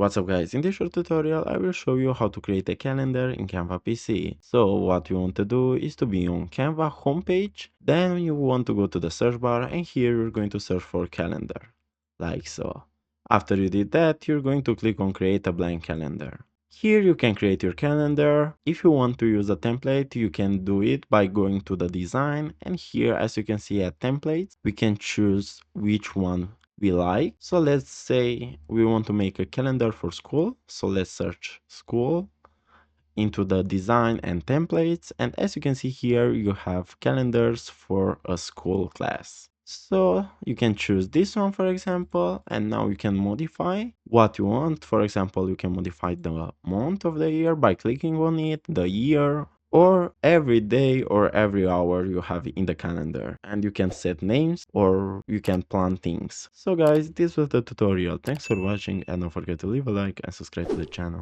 What's up guys, in this short tutorial I will show you how to create a calendar in Canva PC. So what you want to do is to be on Canva homepage, then you want to go to the search bar and here you're going to search for calendar, like so. After you did that, you're going to click on create a blank calendar. Here you can create your calendar. If you want to use a template, you can do it by going to the design, and here as you can see at templates, we can choose which one we like. So let's say we want to make a calendar for school. So let's search school into the design and templates, and as you can see here you have calendars for a school class. So you can choose this one for example, and now you can modify what you want. For example, you can modify the month of the year by clicking on it, the year, or every day or every hour you have in the calendar, and you can set names or you can plan things. So guys, this was the tutorial. Thanks for watching and don't forget to leave a like and subscribe to the channel.